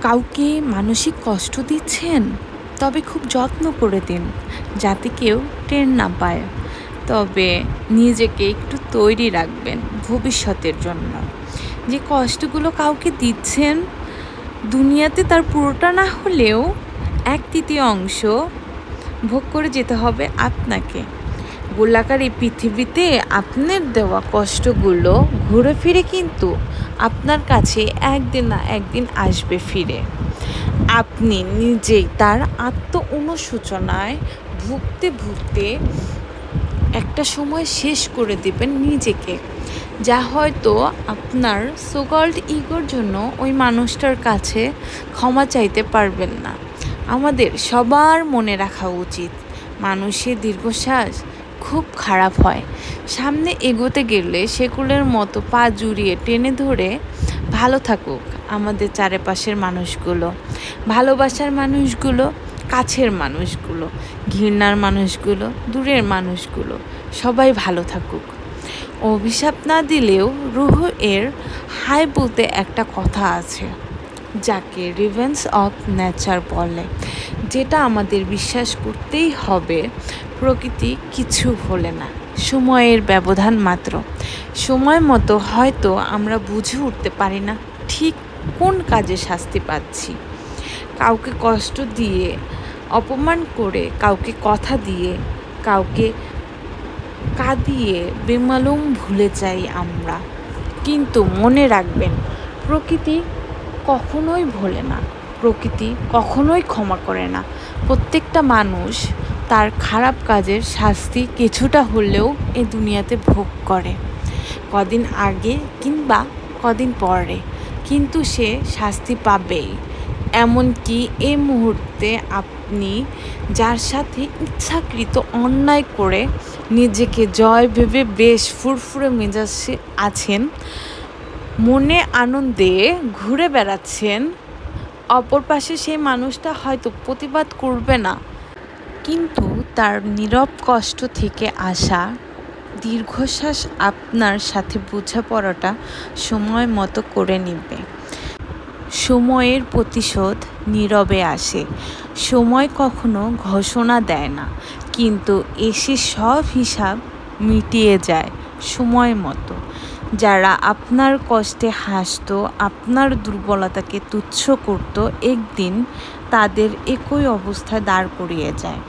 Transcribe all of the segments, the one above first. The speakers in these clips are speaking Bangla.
কাউকে মানসিক কষ্ট দিচ্ছেন, তবে খুব যত্ন করে দিন যাতে কেউ টের না পায়। তবে নিজেকে একটু তৈরি রাখবেন ভবিষ্যতের জন্য। যে কষ্টগুলো কাউকে দিচ্ছেন, দুনিয়াতে তার পুরোটা না হলেও 1/3 ভোগ করে যেতে হবে আপনাকে। গোলাকার এই পৃথিবীতে আপনার দেওয়া কষ্টগুলো ঘুরে ফিরে কিন্তু আপনার কাছে একদিন না একদিন আসবে ফিরে। আপনি নিজেই তার অনুশোচনায় ভুগতে ভুগতে একটা সময় শেষ করে দেবেন নিজেকে, যা হয়তো আপনার সোকল্ড ইগোর জন্য ওই মানুষটার কাছে ক্ষমা চাইতে পারবেন না। আমাদের সবার মনে রাখা উচিত, মানুষের দীর্ঘশ্বাস খুব খারাপ হয়। সামনে এগোতে গেলে সেকুলের মতো পা জুড়িয়ে টেনে ধরে ভালো থাকুক আমাদের চারপাশের মানুষগুলো, ভালোবাসার মানুষগুলো, কাছের মানুষগুলো, ঘৃণার মানুষগুলো, দূরের মানুষগুলো, সবাই ভালো থাকুক। অভিশাপ না দিলেও রুহ এর হাই বলতে একটা কথা আছে, যাকে রিভেন্স অফ নেচার বলে, যেটা আমাদের বিশ্বাস করতেই হবে। প্রকৃতি কিছু হলে না, সময়ের ব্যবধান মাত্র। সময় মতো হয়তো আমরা বুঝে উঠতে পারি না ঠিক কোন কাজে শাস্তি পাচ্ছি। কাউকে কষ্ট দিয়ে, অপমান করে, কাউকে কথা দিয়ে, কাউকে কাঁদিয়ে বেমালুম ভুলে যাই আমরা। কিন্তু মনে রাখবেন, প্রকৃতি কখনোই ভোলে না, প্রকৃতি কখনোই ক্ষমা করে না। প্রত্যেকটা মানুষ তার খারাপ কাজের শাস্তি কিছুটা হলেও এ দুনিয়াতে ভোগ করে, কদিন আগে কিংবা কদিন পরে, কিন্তু সে শাস্তি পাবেই। এমনকি এই মুহূর্তে আপনি যার সাথে ইচ্ছাকৃত অন্যায় করে নিজেকে জয় ভেবে বেশ ফুরফুরে মেজাজে আছেন, মনে আনন্দে ঘুরে বেড়াচ্ছেন, অপর পাশে সেই মানুষটা হয়তো প্রতিবাদ করবে না, কিন্তু তার নীরব কষ্ট থেকে আসা দীর্ঘশ্বাস আপনার সাথে বোঝাপড়াটা সময় মতো করে নেবে। সময়ের প্রতিশোধ নীরবে আসে। সময় কখনো ঘোষণা দেয় না, কিন্তু এসে সব হিসাব মিটিয়ে যায় সময় মতো। যারা আপনার কষ্টে হাসতো, আপনার দুর্বলতাকে তুচ্ছ করত, একদিন তাদের একই অবস্থায় দাঁড় করিয়ে যায়।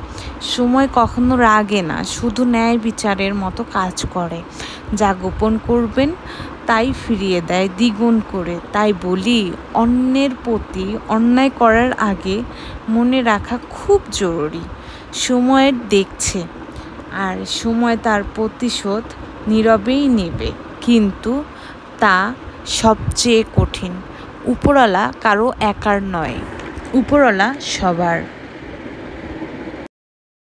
সময় কখনো রাগে না, শুধু ন্যায় বিচারের মতো কাজ করে। যা গোপন করবেন তাই ফিরিয়ে দেয় দ্বিগুণ করে। তাই বলি, অন্যের প্রতি অন্যায় করার আগে মনে রাখা খুব জরুরি, সময়ের দেখছে, আর সময় তার প্রতিশোধ নীরবেই নেবে, কিন্তু তা সবচেয়ে কঠিন। উপরওয়ালা কারো একার নয়, উপরওয়ালা সবার।